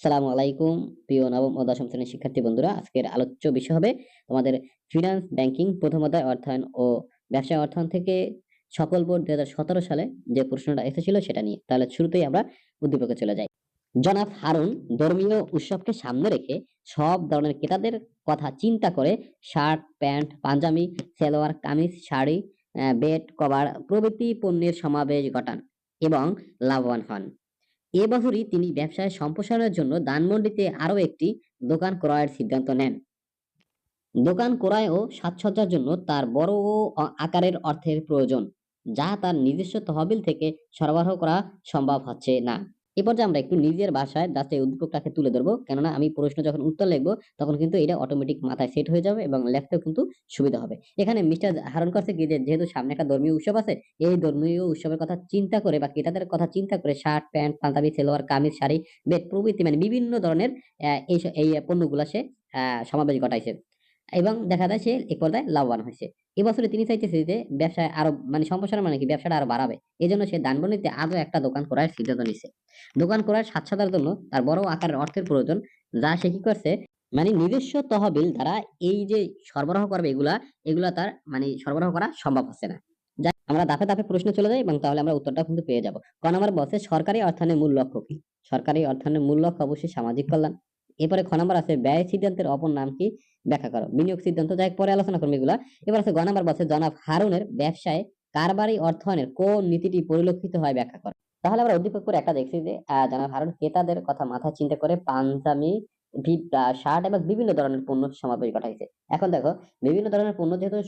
সালামু আলাইকুম প্রিয় নবম ও দশম শ্রেণীর শিক্ষার্থী বন্ধুরা, আজকের আলোচ্য বিষয় হবে তোমাদের ফিনান্স ব্যাংকিং প্রথম অধ্যায় অর্থায়ন ও ব্যবসায় অর্থায়ন থেকে সকল বোর্ড 2017 সালে যে প্রশ্নটা এসেছিল সেটা নিয়ে। তাহলে শুরুতেই আমরা উদ্দীপকে চলে যাই। জনাব হারুন ধর্মীয় উৎসবকে সামনে রেখে সব ধরনের ক্রেতাদের কথা চিন্তা করে shirt, pant, panjabi, salwar kameez, sari, bed cover প্রভৃতি পণ্যের সমাবেশ ঘটান এবং লাভবান হন। এ বছরই তিনি ব্যবসায় সম্প্রসারণের জন্য ধানমন্ডিতে আরো একটি দোকান ক্রয়ের সিদ্ধান্ত নেন। দোকান ক্রয় ও সাজসজ্জার জন্য তার বড় আকারের অর্থের প্রয়োজন, যা তার নিজস্ব তহবিল থেকে সরবরাহ করা সম্ভব হচ্ছে না। এ পর্যায়ে আমরা একটু নিজের ভাষায় জাস্ট এই উদ্দীপকটাকে তুলে ধরবো, কেননা আমি প্রশ্ন যখন উত্তর লিখবো তখন কিন্তু এটা অটোমেটিক মাথায় সেট হয়ে যাবে এবং লেখতেও কিন্তু সুবিধা হবে। এখানে মিস্টার হারুন করছে কি, যে যেহেতু সামনে একটা ধর্মীয় উৎসব আছে, এই ধর্মীয় উৎসবের কথা চিন্তা করে বা ক্রেতাদের কথা চিন্তা করে shirt, pant, panjabi, salwar kameez, sari, bed প্রভৃতি মানে বিভিন্ন ধরনের এই পণ্যগুলা সে সমাবেশ ঘটাইছে এবং দেখা যায় সে এক পর্যায়ে লাভবান হয়েছে। এবছরে তিনি চাইতেছে যে ব্যবসায় আরো মানে সম্প্রসারণ মানে কি ব্যবসাটা আরো বাড়াবে। এজন্য সে ধানমন্ডিতে আরো একটা দোকান করার সিদ্ধান্ত নিছে। দোকান করার সাজসাজার জন্য তার বড় আকারের অর্থের প্রয়োজন, যা সে কি করছে মানে নিজস্ব তহবিল দ্বারা এই যে সরবরাহ করবে এগুলা তার মানে সরবরাহ করা সম্ভব হচ্ছে না। যাই আমরা ধাপে ধাপে প্রশ্ন চলে যাই এবং তাহলে আমরা উত্তরটা কিন্তু পেয়ে যাব। ক নম্বর বলছে সরকারি অর্থায়নের মূল লক্ষ্য কি? সরকারি অর্থায়নের মূল লক্ষ্য অবশ্যই সামাজিক কল্যাণ। এরপরে খ নম্বর আছে ব্যয় সিদ্ধান্তের অপর নাম কি? ব্যাখ্যা করো। বিনিয়োগ সিদ্ধান্ত, যাই হোক পরে আলোচনা করবো এগুলা। এবার আছে গ নম্বর বলছে জনাব হারুনের ব্যবসায় কারবারি অর্থায়নের কোন নীতিটি পরিলক্ষিত হয় ব্যাখ্যা করো। তাহলে আমরা উদ্দীপক করে একটা দেখছি যে জনাব হারুন ক্রেতাদের কথা মাথায় চিন্তা করে পাঞ্জাবি, শার্ট এবং বিভিন্ন ধরনের পণ্য সমাবেশ ঘটাইছে। এখন দেখো, বিভিন্ন ধরনের পণ্য যেহেতু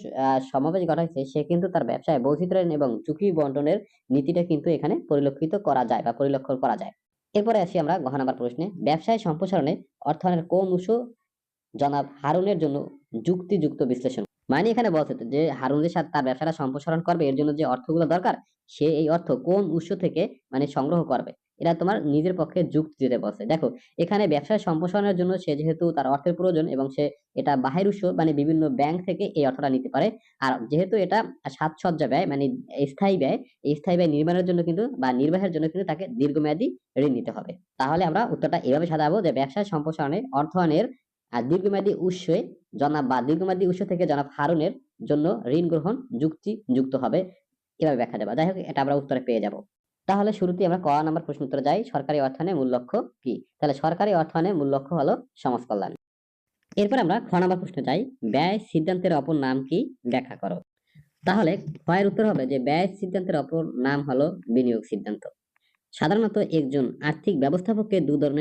সমাবেশ ঘটাইছে, সে কিন্তু তার ব্যবসায় বৈচিত্র্য এবং ঝুঁকি বন্টনের নীতিটা কিন্তু এখানে পরিলক্ষিত করা যায় বা পরিলক্ষণ করা যায়। এরপরে আসি আমরা ঘ নাম্বার প্রশ্নে, ব্যবসায় সম্প্রসারণে অর্থায়নের কোন উৎস জনাব হারুনের জন্য যুক্তিযুক্ত বিশ্লেষণ। মানে এখানে বলছে যে হারুনের সাথে তার ব্যবসাটা সম্প্রসারণ করবে, এর জন্য যে অর্থগুলো দরকার সে এই অর্থ কোন উৎস থেকে মানে সংগ্রহ করবে, এটা তোমার নিজের পক্ষে যুক্তি দিতে বলছে। দেখো, এখানে ব্যবসা সম্প্রসারণের জন্য সে যেহেতু তার অর্থের প্রয়োজন এবং সে এটা বাহির উৎস মানে বিভিন্ন ব্যাংক থেকে এই অর্থটা নিতে পারে। আর যেহেতু এটা সাজসজ্জা ব্যয় মানে স্থায়ী ব্যয়, এই স্থায়ী ব্যয় নির্মাণের জন্য কিন্তু বা নির্বাহের জন্য কিন্তু তাকে দীর্ঘমেয়াদী ঋণ নিতে হবে। তাহলে আমরা উত্তরটা এভাবে সাজাবো যে ব্যবসা সম্প্রসারণে অর্থায়নের আর দীর্ঘমেয়াদী উৎস থেকে জনাব হারুনের জন্য ঋণ গ্রহণ যুক্তিযুক্ত হবে, এভাবে ব্যাখ্যা দেবা। যাই হোক, এটা আমরা উত্তরে পেয়ে যাব। তাহলে শুরুতেই আমরা ক নাম্বার প্রশ্ন উত্তরে যাই। সরকারি অর্থায়নের মূল লক্ষ্য কি? তাহলে সরকারি অর্থায়নের মূল লক্ষ্য হলো সমাজ কল্যাণ। এরপর আমরা খ নাম্বার প্রশ্নে যাই। ব্যয় সিদ্ধান্তের অপর নাম কি ব্যাখ্যা করো। তাহলে ক্ষয়ের উত্তর হবে যে ব্যয় সিদ্ধান্তের অপর নাম হলো বিনিয়োগ সিদ্ধান্ত। সাধারণত একজন আর্থিক ব্যবস্থাপককে দু ধরনের